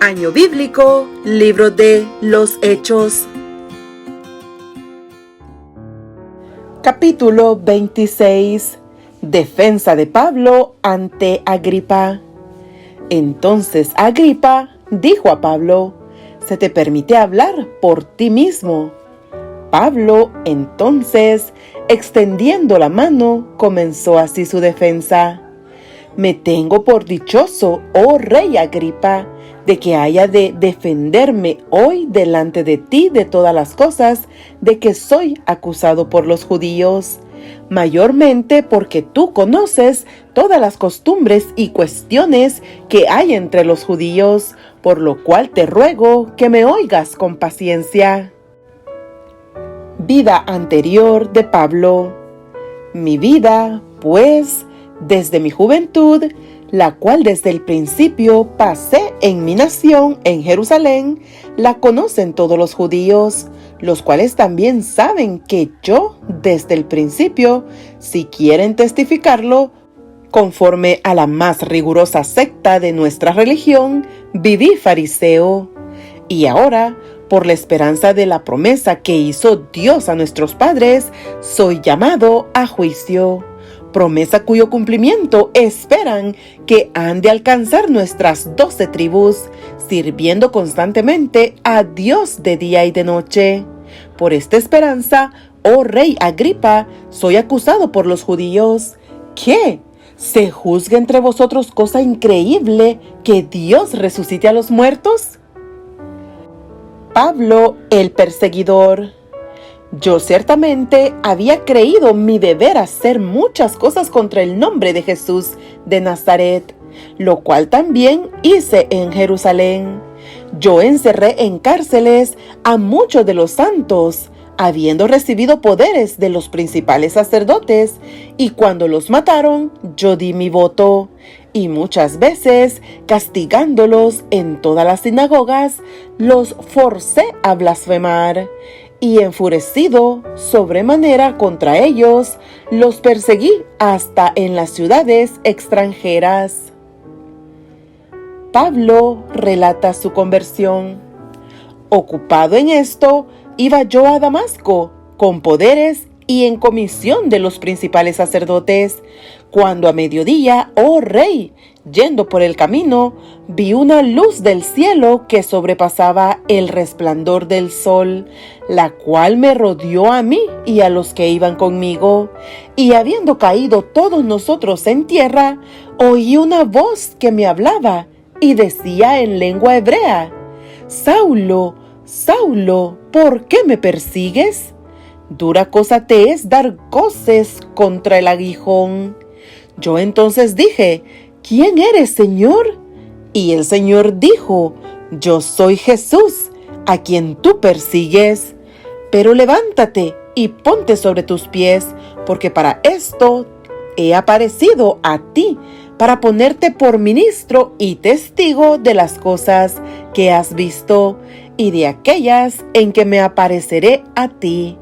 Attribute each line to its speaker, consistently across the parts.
Speaker 1: Año bíblico, libro de los Hechos. Capítulo 26. Defensa de Pablo ante Agripa. Entonces Agripa dijo a Pablo: «Se te permite hablar por ti mismo». Pablo, entonces, extendiendo la mano, comenzó así su defensa: «Me tengo por dichoso, oh rey Agripa, de que haya de defenderme hoy delante de ti de todas las cosas de que soy acusado por los judíos, mayormente porque tú conoces todas las costumbres y cuestiones que hay entre los judíos, por lo cual te ruego que me oigas con paciencia». Vida anterior de Pablo. Mi vida, pues, desde mi juventud, la cual desde el principio pasé en mi nación, en Jerusalén, la conocen todos los judíos, los cuales también saben que yo, desde el principio, si quieren testificarlo, conforme a la más rigurosa secta de nuestra religión, viví fariseo. Y ahora, por la esperanza de la promesa que hizo Dios a nuestros padres, soy llamado a juicio. Promesa cuyo cumplimiento esperan que han de alcanzar nuestras 12 tribus, sirviendo constantemente a Dios de día y de noche. Por esta esperanza, oh rey Agripa, soy acusado por los judíos. ¿Qué? ¿Se juzga entre vosotros cosa increíble que Dios resucite a los muertos? Pablo, el perseguidor. Yo ciertamente había creído mi deber hacer muchas cosas contra el nombre de Jesús de Nazaret, lo cual también hice en Jerusalén. Yo encerré en cárceles a muchos de los santos, habiendo recibido poderes de los principales sacerdotes, y cuando los mataron, yo di mi voto, y muchas veces, castigándolos en todas las sinagogas, los forcé a blasfemar. Y enfurecido sobremanera contra ellos, los perseguí hasta en las ciudades extranjeras. Pablo relata su conversión. Ocupado en esto, iba yo a Damasco, con poderes y en comisión de los principales sacerdotes, cuando a mediodía, oh rey, yendo por el camino, vi una luz del cielo que sobrepasaba el resplandor del sol, la cual me rodeó a mí y a los que iban conmigo. Y habiendo caído todos nosotros en tierra, oí una voz que me hablaba y decía en lengua hebrea: «Saulo, Saulo, ¿por qué me persigues? Dura cosa te es dar coces contra el aguijón». Yo entonces dije: «¿Quién eres, Señor?». Y el Señor dijo: «Yo soy Jesús, a quien tú persigues. Pero levántate y ponte sobre tus pies, porque para esto he aparecido a ti, para ponerte por ministro y testigo de las cosas que has visto y de aquellas en que me apareceré a ti,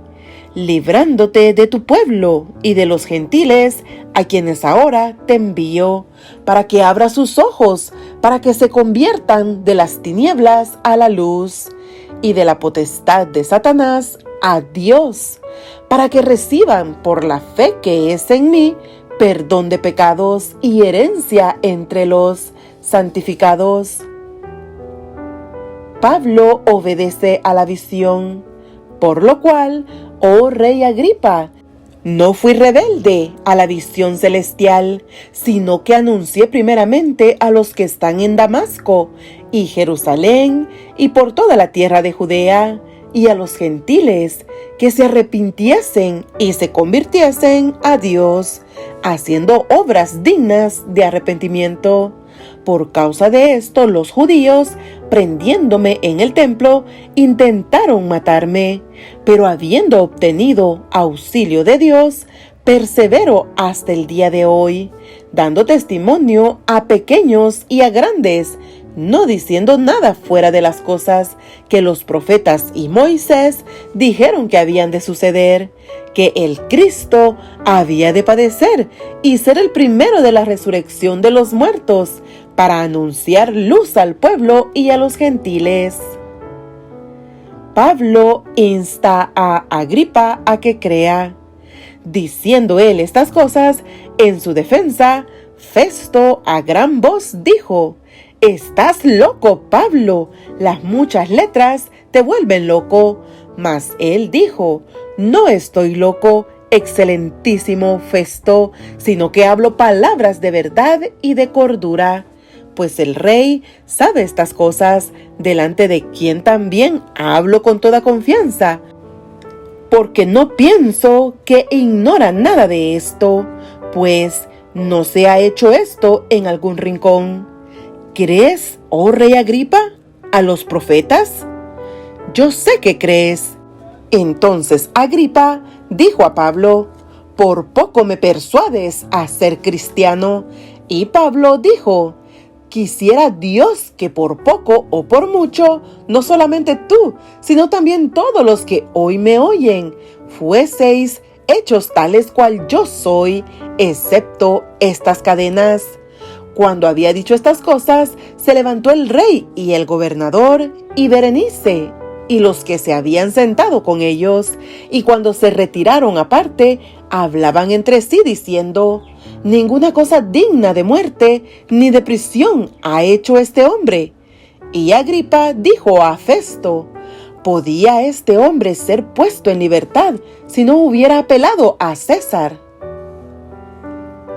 Speaker 1: librándote de tu pueblo y de los gentiles, a quienes ahora te envío, para que abra sus ojos, para que se conviertan de las tinieblas a la luz, y de la potestad de Satanás a Dios, para que reciban por la fe que es en mí perdón de pecados y herencia entre los santificados». Pablo obedece a la visión, por lo cual, oh rey Agripa, no fui rebelde a la visión celestial, sino que anuncié primeramente a los que están en Damasco y Jerusalén y por toda la tierra de Judea, y a los gentiles que se arrepintiesen y se convirtiesen a Dios, haciendo obras dignas de arrepentimiento. Por causa de esto, los judíos, prendiéndome en el templo, intentaron matarme, pero habiendo obtenido auxilio de Dios, persevero hasta el día de hoy, dando testimonio a pequeños y a grandes, no diciendo nada fuera de las cosas que los profetas y Moisés dijeron que habían de suceder, que el Cristo había de padecer y ser el primero de la resurrección de los muertos, para anunciar luz al pueblo y a los gentiles. Pablo insta a Agripa a que crea. Diciendo él estas cosas, en su defensa, Festo a gran voz dijo: «Estás loco, Pablo, las muchas letras te vuelven loco». Mas él dijo: «No estoy loco, excelentísimo Festo, sino que hablo palabras de verdad y de cordura. Pues el rey sabe estas cosas, delante de quien también hablo con toda confianza, porque no pienso que ignora nada de esto, pues no se ha hecho esto en algún rincón. ¿Crees, oh rey Agripa, a los profetas? Yo sé que crees». Entonces Agripa dijo a Pablo: «Por poco me persuades a ser cristiano». Y Pablo dijo: «Quisiera Dios que por poco o por mucho, no solamente tú, sino también todos los que hoy me oyen, fueseis hechos tales cual yo soy, excepto estas cadenas». Cuando había dicho estas cosas, se levantó el rey y el gobernador y Berenice y los que se habían sentado con ellos, y cuando se retiraron aparte, hablaban entre sí diciendo: «Ninguna cosa digna de muerte ni de prisión ha hecho este hombre». Y Agripa dijo a Festo: «¿Podía este hombre ser puesto en libertad si no hubiera apelado a César?».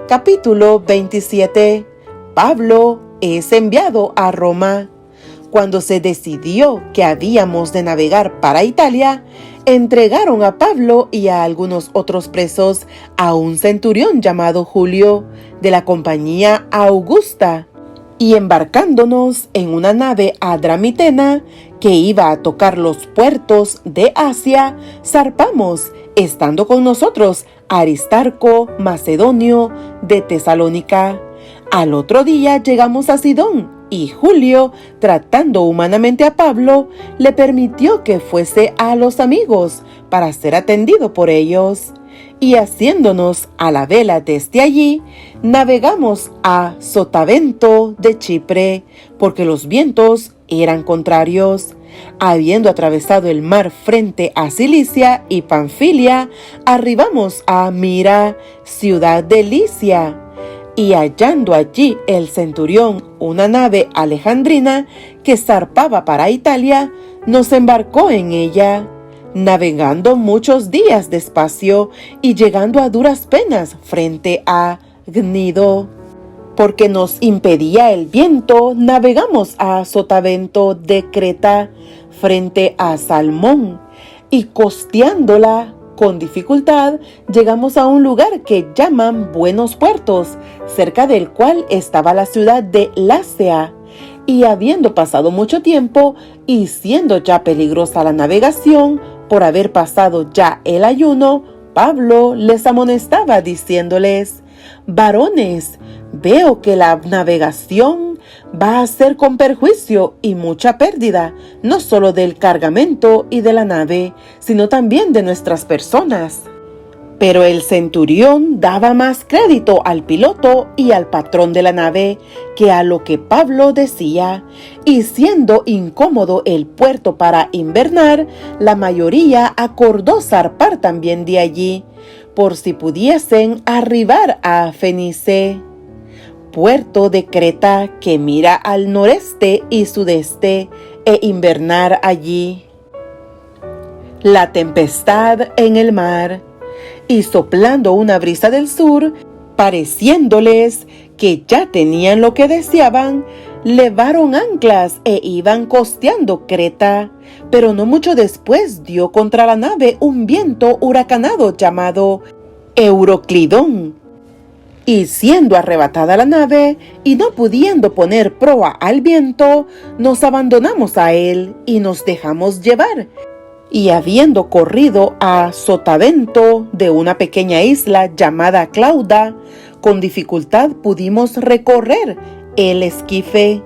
Speaker 1: Capítulo 27. Pablo es enviado a Roma. Cuando se decidió que habíamos de navegar para Italia, entregaron a Pablo y a algunos otros presos a un centurión llamado Julio, de la compañía Augusta, y embarcándonos en una nave adramitena que iba a tocar los puertos de Asia, zarpamos, estando con nosotros Aristarco, macedonio, de Tesalónica. Al otro día llegamos a Sidón, y Julio, tratando humanamente a Pablo, le permitió que fuese a los amigos para ser atendido por ellos. Y haciéndonos a la vela desde allí, navegamos a Sotavento de Chipre, porque los vientos eran contrarios. Habiendo atravesado el mar frente a Cilicia y Panfilia, arribamos a Mira, ciudad de Licia. Y hallando allí el centurión una nave alejandrina que zarpaba para Italia, nos embarcó en ella, navegando muchos días despacio y llegando a duras penas frente a Gnido. Porque nos impedía el viento, navegamos a Sotavento de Creta, frente a Salmón, y costeándola con dificultad, llegamos a un lugar que llaman Buenos Puertos, cerca del cual estaba la ciudad de Lasea. Y habiendo pasado mucho tiempo, y siendo ya peligrosa la navegación, por haber pasado ya el ayuno, Pablo les amonestaba diciéndoles: «Varones, veo que la navegación va a ser con perjuicio y mucha pérdida, no solo del cargamento y de la nave, sino también de nuestras personas». Pero el centurión daba más crédito al piloto y al patrón de la nave que a lo que Pablo decía, y siendo incómodo el puerto para invernar, la mayoría acordó zarpar también de allí, por si pudiesen arribar a Fenice, puerto de Creta que mira al noreste y sudeste, e invernar allí. La tempestad en el mar. Y soplando una brisa del sur, pareciéndoles que ya tenían lo que deseaban, levaron anclas e iban costeando Creta. Pero no mucho después dio contra la nave un viento huracanado llamado Euroclidón. Y siendo arrebatada la nave, y no pudiendo poner proa al viento, nos abandonamos a él y nos dejamos llevar. Y habiendo corrido a Sotavento de una pequeña isla llamada Clauda, con dificultad pudimos recorrer el esquife.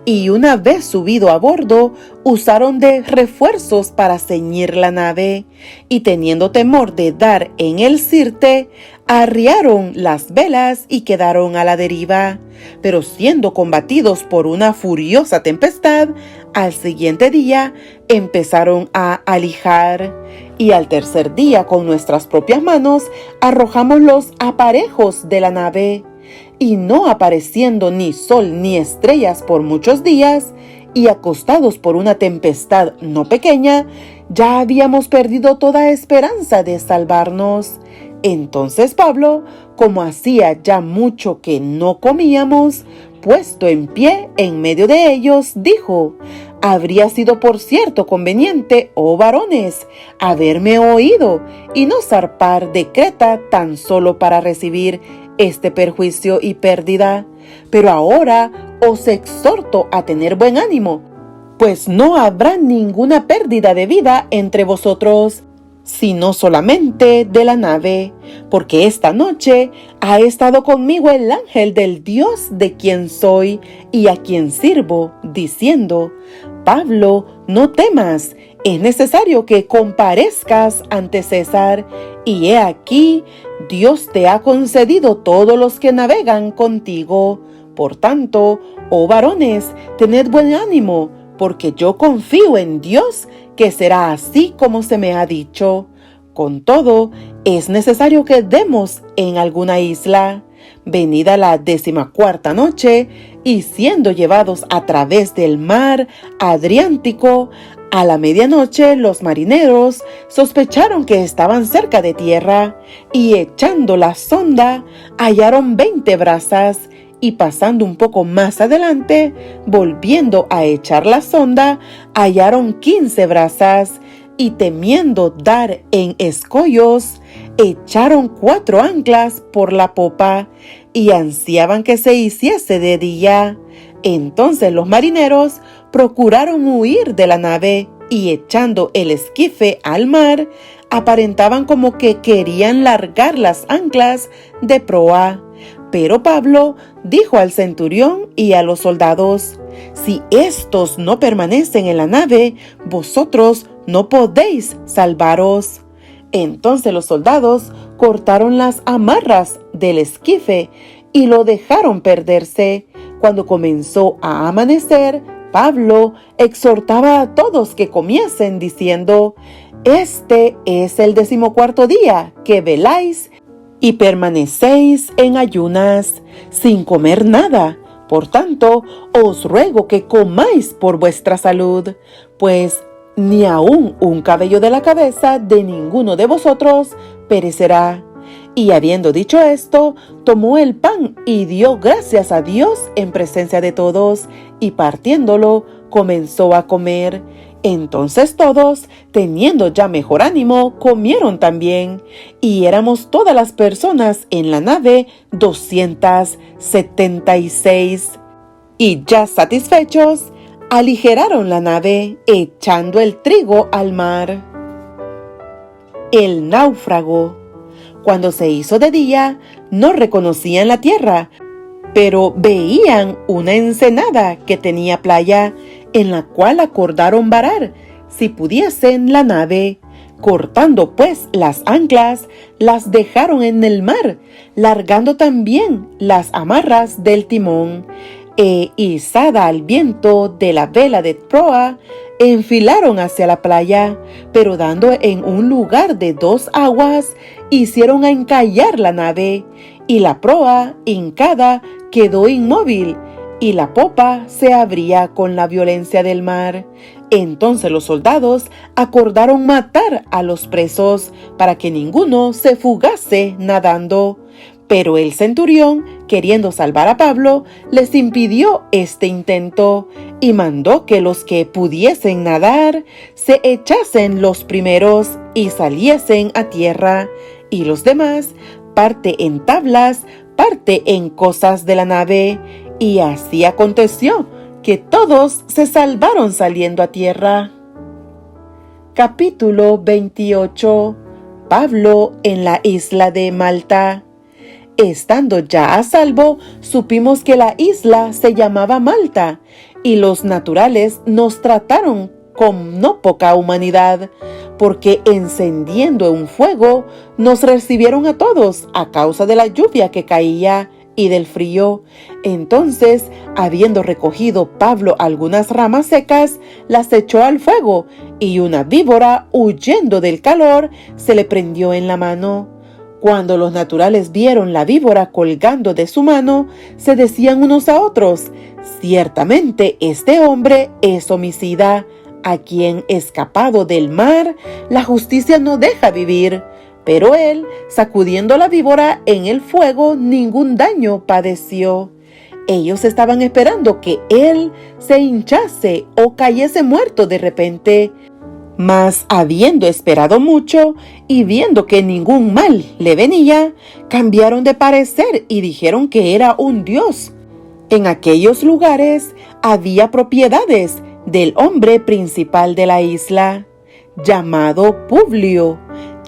Speaker 1: Y una vez subido a bordo, usaron de refuerzos para ceñir la nave. Y teniendo temor de dar en el Sirte, arriaron las velas y quedaron a la deriva, pero siendo combatidos por una furiosa tempestad, al siguiente día empezaron a alijar, y al tercer día con nuestras propias manos arrojamos los aparejos de la nave, y no apareciendo ni sol ni estrellas por muchos días, y acostados por una tempestad no pequeña, ya habíamos perdido toda esperanza de salvarnos. Entonces Pablo, como hacía ya mucho que no comíamos, puesto en pie en medio de ellos, dijo: habría sido por cierto conveniente, oh varones, haberme oído y no zarpar de Creta tan solo para recibir este perjuicio y pérdida. Pero ahora os exhorto a tener buen ánimo, pues no habrá ninguna pérdida de vida entre vosotros, sino solamente de la nave, porque esta noche ha estado conmigo el ángel del Dios de quien soy y a quien sirvo, diciendo: Pablo, no temas, es necesario que comparezcas ante César, y he aquí, Dios te ha concedido todos los que navegan contigo. Por tanto, oh varones, tened buen ánimo, porque yo confío en Dios, que será así como se me ha dicho. Con todo, es necesario que demos en alguna isla. Venida la 14ª noche, y siendo llevados a través del mar Adriático, a la medianoche los marineros sospecharon que estaban cerca de tierra, y echando la sonda, hallaron 20 brazas, y pasando un poco más adelante, volviendo a echar la sonda, hallaron 15 brazas, y temiendo dar en escollos, echaron 4 anclas por la popa, y ansiaban que se hiciese de día. Entonces los marineros procuraron huir de la nave, y echando el esquife al mar, aparentaban como que querían largar las anclas de proa. Pero Pablo dijo al centurión y a los soldados: si éstos no permanecen en la nave, vosotros no podéis salvaros. Entonces los soldados cortaron las amarras del esquife y lo dejaron perderse. Cuando comenzó a amanecer, Pablo exhortaba a todos que comiesen, diciendo: este es el 14º día que veláis y permanecéis en ayunas, sin comer nada. Por tanto, os ruego que comáis por vuestra salud, pues ni aun un cabello de la cabeza de ninguno de vosotros perecerá. Y habiendo dicho esto, tomó el pan y dio gracias a Dios en presencia de todos, y partiéndolo, comenzó a comer. Entonces todos, teniendo ya mejor ánimo, comieron también, y éramos todas las personas en la nave 276. Y ya satisfechos, aligeraron la nave, echando el trigo al mar. El náufrago. Cuando se hizo de día, no reconocían la tierra, pero veían una ensenada que tenía playa, en la cual acordaron varar, si pudiesen, la nave. Cortando pues las anclas, las dejaron en el mar, largando también las amarras del timón, izada al viento de la vela de proa, enfilaron hacia la playa, pero dando en un lugar de 2 aguas, hicieron a encallar la nave, y la proa, hincada, quedó inmóvil, y la popa se abría con la violencia del mar. Entonces los soldados acordaron matar a los presos, para que ninguno se fugase nadando. Pero el centurión, queriendo salvar a Pablo, les impidió este intento, y mandó que los que pudiesen nadar se echasen los primeros y saliesen a tierra, y los demás, parte en tablas, parte en cosas de la nave. Y así aconteció que todos se salvaron saliendo a tierra. Capítulo 28. Pablo en la isla de Malta. Estando ya a salvo, supimos que la isla se llamaba Malta, y los naturales nos trataron con no poca humanidad, porque encendiendo un fuego nos recibieron a todos a causa de la lluvia que caía y del frío. Entonces, habiendo recogido Pablo algunas ramas secas, las echó al fuego, y una víbora, huyendo del calor, se le prendió en la mano. Cuando los naturales vieron la víbora colgando de su mano, se decían unos a otros: ciertamente este hombre es homicida, a quien, escapado del mar, la justicia no deja vivir. Pero él, sacudiendo la víbora en el fuego, ningún daño padeció. Ellos estaban esperando que él se hinchase o cayese muerto de repente. Mas, habiendo esperado mucho y viendo que ningún mal le venía, cambiaron de parecer y dijeron que era un dios. En aquellos lugares había propiedades del hombre principal de la isla, llamado Publio,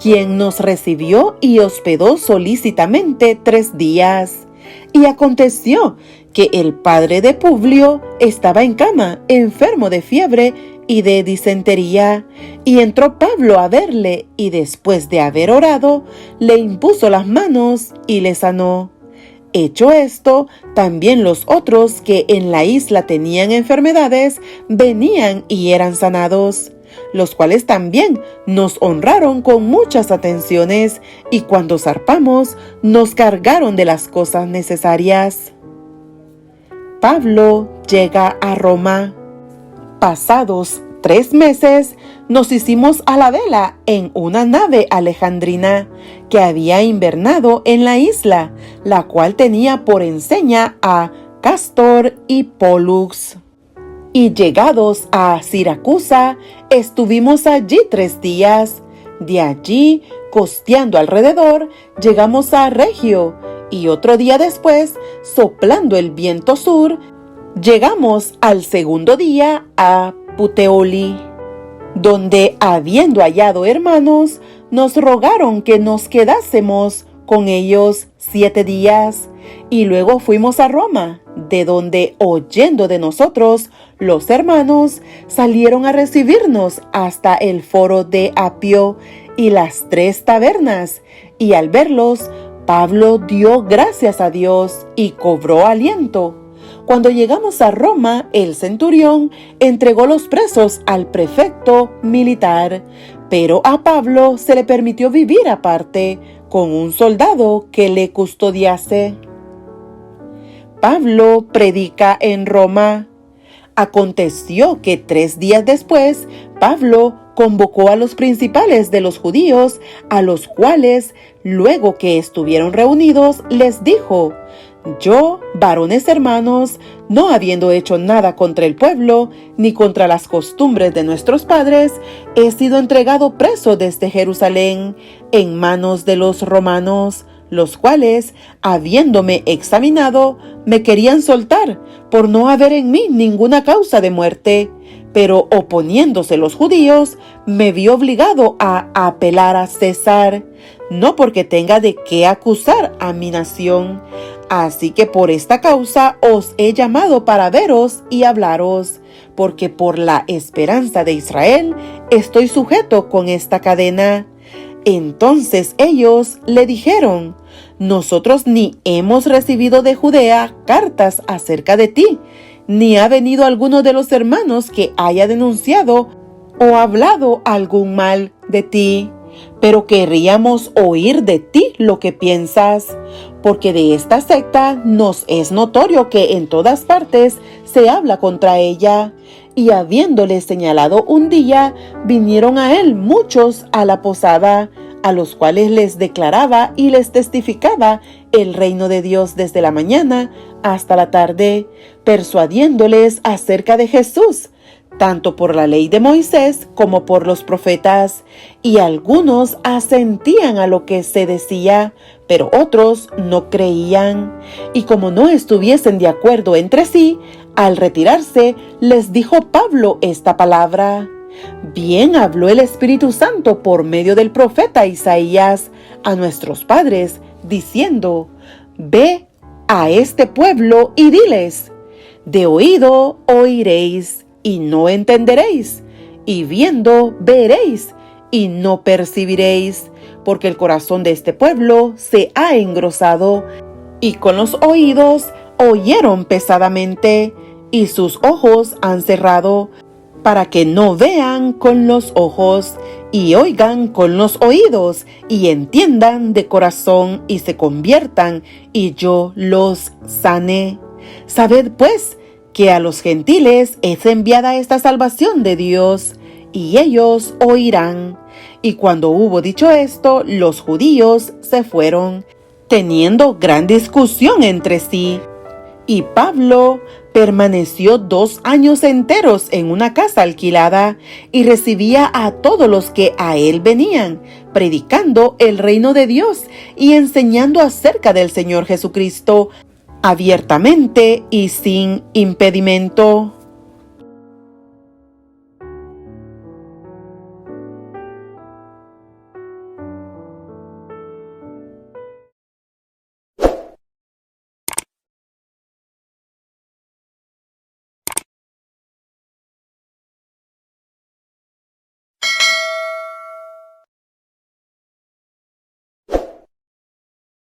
Speaker 1: quien nos recibió y hospedó solícitamente 3 días. Y aconteció que el padre de Publio estaba en cama, enfermo de fiebre y de disentería, y entró Pablo a verle, y después de haber orado, le impuso las manos y le sanó. Hecho esto, también los otros que en la isla tenían enfermedades venían y eran sanados, los cuales también nos honraron con muchas atenciones, y cuando zarpamos nos cargaron de las cosas necesarias. Pablo llega a Roma. Pasados 3 meses, nos hicimos a la vela en una nave alejandrina que había invernado en la isla, la cual tenía por enseña a Cástor y Pólux. Y llegados a Siracusa, estuvimos allí 3 días. De allí, costeando alrededor, llegamos a Regio, y otro día después, soplando el viento sur, llegamos al segundo día a Puteoli, donde, habiendo hallado hermanos, nos rogaron que nos quedásemos con ellos 7 días, y luego fuimos a Roma, de donde, oyendo de nosotros, los hermanos salieron a recibirnos hasta el foro de Apio y las 3 tabernas, y al verlos, Pablo dio gracias a Dios y cobró aliento. Cuando llegamos a Roma, el centurión entregó los presos al prefecto militar, pero a Pablo se le permitió vivir aparte con un soldado que le custodiase. Pablo predica en Roma. Aconteció que 3 días después, Pablo convocó a los principales de los judíos, a los cuales, luego que estuvieron reunidos, les dijo: yo, varones hermanos, no habiendo hecho nada contra el pueblo, ni contra las costumbres de nuestros padres, he sido entregado preso desde Jerusalén, en manos de los romanos, los cuales, habiéndome examinado, me querían soltar, por no haber en mí ninguna causa de muerte. Pero oponiéndose los judíos, me vi obligado a apelar a César, no porque tenga de qué acusar a mi nación. Así que por esta causa os he llamado para veros y hablaros, porque por la esperanza de Israel estoy sujeto con esta cadena. Entonces ellos le dijeron: nosotros ni hemos recibido de Judea cartas acerca de ti, ni ha venido alguno de los hermanos que haya denunciado o hablado algún mal de ti, pero querríamos oír de ti lo que piensas, porque de esta secta nos es notorio que en todas partes se habla contra ella. Y habiéndole señalado un día, vinieron a él muchos a la posada, a los cuales les declaraba y les testificaba el reino de Dios desde la mañana hasta la tarde, persuadiéndoles acerca de Jesús, tanto por la ley de Moisés como por los profetas, y algunos asentían a lo que se decía, pero otros no creían. Y como no estuviesen de acuerdo entre sí, al retirarse, les dijo Pablo esta palabra: bien habló el Espíritu Santo por medio del profeta Isaías a nuestros padres, diciendo: ve a este pueblo y diles, de oído oiréis y no entenderéis, y viendo veréis y no percibiréis, porque el corazón de este pueblo se ha engrosado, y con los oídos oyeron pesadamente, y sus ojos han cerrado, para que no vean con los ojos, y oigan con los oídos, y entiendan de corazón, y se conviertan, y yo los sane. Sabed pues que a los gentiles es enviada esta salvación de Dios, y ellos oirán. Y cuando hubo dicho esto, los judíos se fueron, teniendo gran discusión entre sí. Y Pablo permaneció 2 años enteros en una casa alquilada y recibía a todos los que a él venían, predicando el reino de Dios y enseñando acerca del Señor Jesucristo abiertamente y sin impedimento.